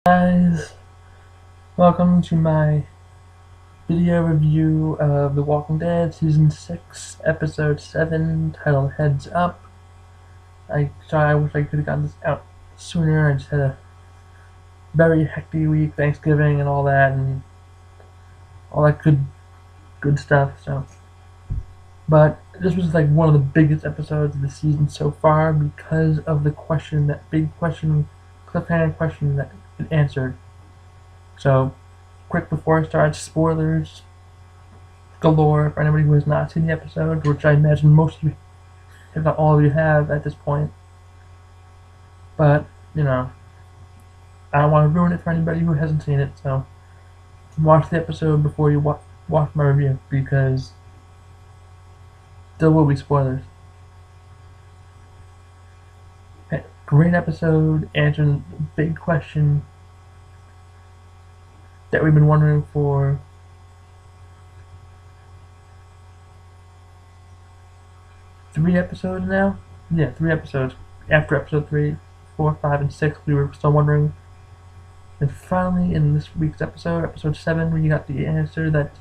Guys, welcome to my video review of The Walking Dead Season 6, Episode 7, titled Heads Up. I wish I could have gotten this out sooner. I just had a very hectic week, Thanksgiving and all that good stuff, But this was like one of the biggest episodes of the season so far because of the question, that big question, cliffhanger question that it answered. So, quick before I start, spoilers galore for anybody who has not seen the episode, which I imagine most of you, if not all of you, have at this point. But, I don't want to ruin it for anybody who hasn't seen it, so watch the episode before you watch my review, because there will be spoilers. Great episode, answering the big question that we've been wondering for 3 episodes now? Yeah, 3 episodes. After episode 3, 4, 5, and 6, we were still wondering. And finally, in this week's episode 7, we got the answer that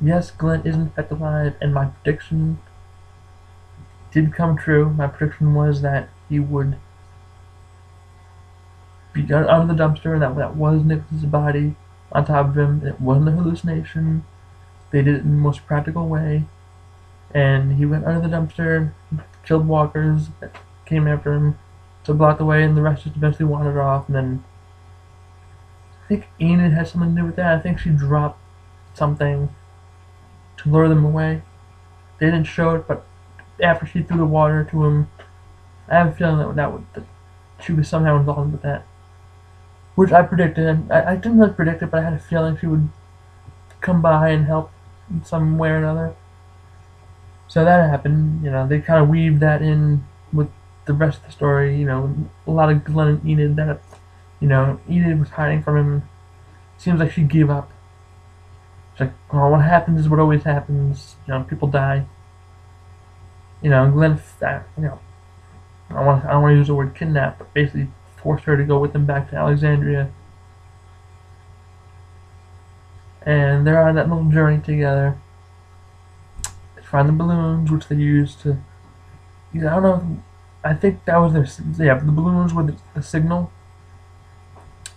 yes, Glenn is in fact alive, and my prediction did come true. My prediction was that he would be under the dumpster, and that was Nicholas's body on top of him. It wasn't a hallucination. They did it in the most practical way. And he went under the dumpster, killed walkers that came after him to block the way, and the rest just eventually wandered off. And then I think Enid had something to do with that. I think she dropped something to lure them away. They didn't show it, but after she threw the water to him, I have a feeling that she was somehow involved with that. Which I predicted, and I didn't really predict it, but I had a feeling she would come by and help in some way or another. So that happened. They kind of weaved that in with the rest of the story. A lot of Glenn and Enid that, Enid was hiding from him. Seems like she gave up. It's like, oh, what happens is what always happens. People die. Glenn, I don't want to use the word kidnap, but basically forced her to go with him back to Alexandria. And they're on that little journey together. They find the balloons, which they used to, I don't know, I think that was the balloons were the signal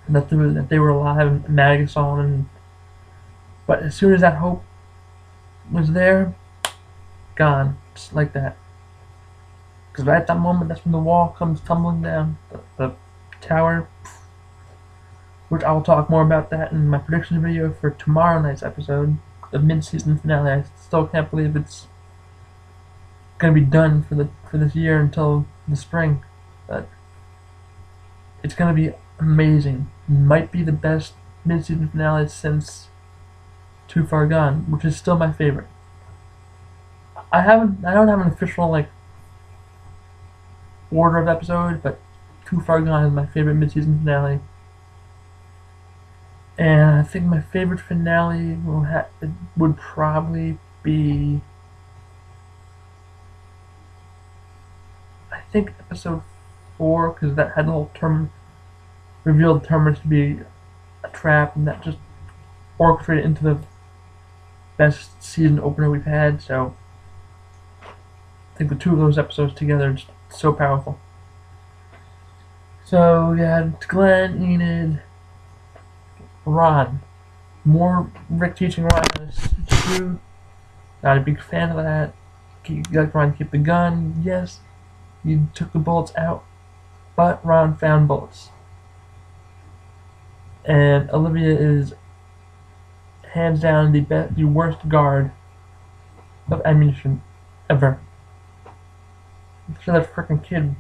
that they were alive, and Maggie saw them. But as soon as that hope was there, gone, just like that. Because right at that moment, that's when the wall comes tumbling down, the tower, which I will talk more about that in my prediction video for tomorrow night's episode, the mid-season finale. I still can't believe it's gonna be done for this year until the spring, but it's gonna be amazing. Might be the best mid-season finale since Too Far Gone, which is still my favorite. I don't have an official order of episodes, but Too Far Gone is my favorite mid-season finale. And I think my favorite finale would probably be, I think, episode 4, because that had the whole revealed Terminus to be a trap, and that just orchestrated into the best season opener we've had. So I think the two of those episodes together are just so powerful. So yeah, Glenn, Enid, Ron. More Rick teaching Ron how to shoot. Not a big fan of that. You like Ron to keep the gun. Yes, you took the bullets out, but Ron found bullets. And Olivia is hands down the worst guard of ammunition ever. I'm sure that freaking kid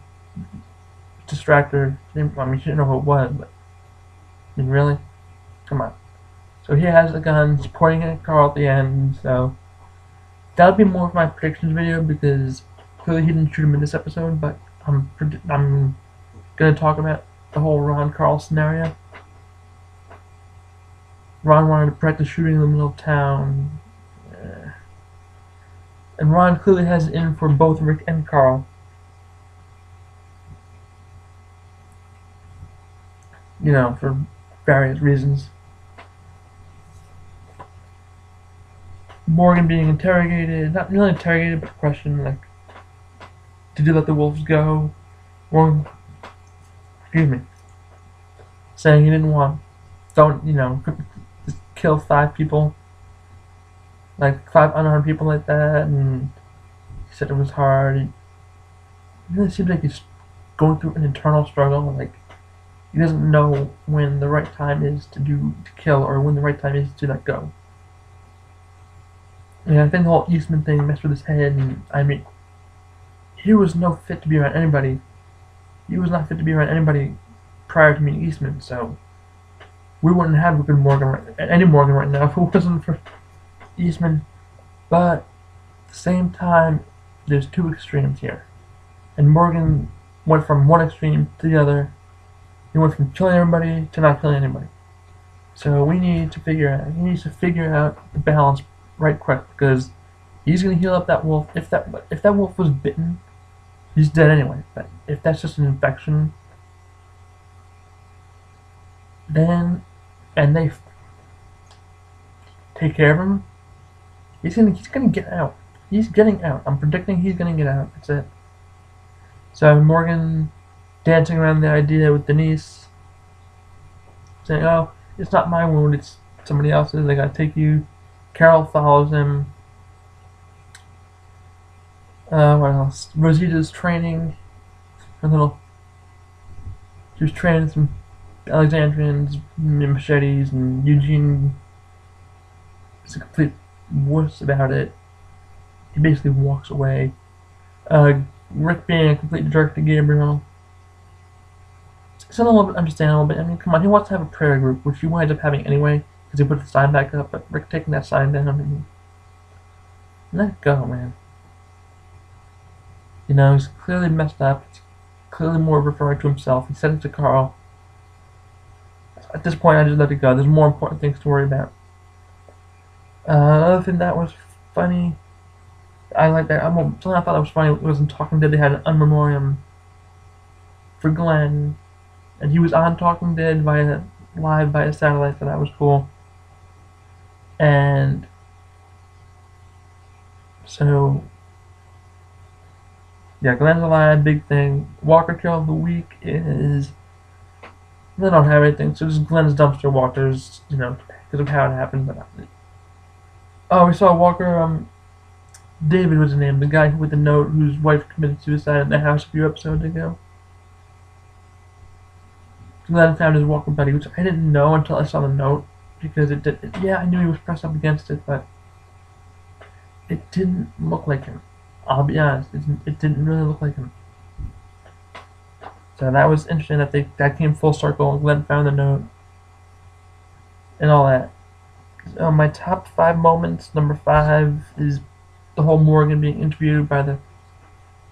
distracted her. She didn't know who it was, but really? Come on. So he has the gun, he's pointing at Carl at the end, so that'll be more of my predictions video, because clearly he didn't shoot him in this episode, but I'm gonna talk about the whole Ron Carl scenario. Ron wanted to practice shooting in the middle of town, and Ron clearly has it in for both Rick and Carl. For various reasons. Morgan being interrogated, not really interrogated, but questioned, like, did you let the wolves go? Morgan, saying he didn't want, just kill 5 people, like 5 unarmed people like that, and he said it was hard. It really seems like he's going through an internal struggle, like, he doesn't know when the right time is to kill, or when the right time is to let go. And I think the whole Eastman thing messed with his head, and I mean, he was no fit to be around anybody. He was not fit to be around anybody prior to meeting Eastman, so we wouldn't have a good any Morgan right now if it wasn't for Eastman. But at the same time, there's 2 extremes here. And Morgan went from one extreme to the other. He went from killing everybody to not killing anybody. So he needs to figure out the balance right quick, because he's gonna heal up that wolf. If that wolf was bitten, he's dead anyway. But if that's just an infection, then and they take care of him, he's gonna get out. He's getting out. I'm predicting he's gonna get out. That's it. So Morgan dancing around the idea with Denise, saying, "Oh, it's not my wound. It's somebody else's. I gotta take you." Carol follows him. What else? Rosita's training. She was training some Alexandrians, machetes, and Eugene is a complete wuss about it. He basically walks away. Rick being a complete jerk to Gabriel. It's a little bit understandable, but I mean, come on, he wants to have a prayer group, which he winds up having anyway, because he put the sign back up, but Rick taking that sign down, and let go, man. He's clearly messed up. He's clearly more referring to himself. He said it to Carl. At this point, I just let it go. There's more important things to worry about. Another thing that was funny, I like that. Something I thought was funny was in Talking Dead, they had an unmemoriam for Glenn, and he was on Talking Dead live via satellite, so that was cool. And so, yeah, Glenn's alive, big thing. Walker Kill of the Week is, they don't have anything, so just Glenn's dumpster walkers, because of how it happened. But we saw Walker, David was his name, the guy with the note whose wife committed suicide in the house a few episodes ago. Glenn found his Walker buddy, which I didn't know until I saw the note, because I knew he was pressed up against it, but it didn't look like him. I'll be honest, it didn't really look like him. So that was interesting that came full circle, and Glenn found the note, and all that. My top 5 moments, number 5 is the whole Morgan being interviewed by the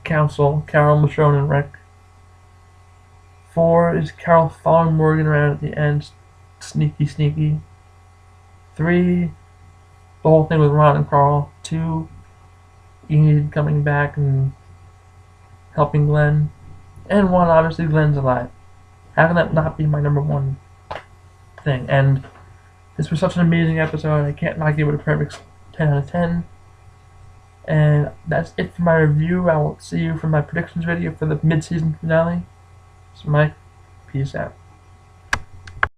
council, Carol, Michonne, and Rick. 4 is Carol following Morgan around at the end, sneaky. 3, the whole thing with Ron and Carl. 2, Enid coming back and helping Glenn. And 1, obviously, Glenn's alive. How can that not be my number 1 thing? And this was such an amazing episode, I can't not give it a perfect 10 out of 10. And that's it for my review. I will see you for my predictions video for the mid-season finale. So Mike, peace out.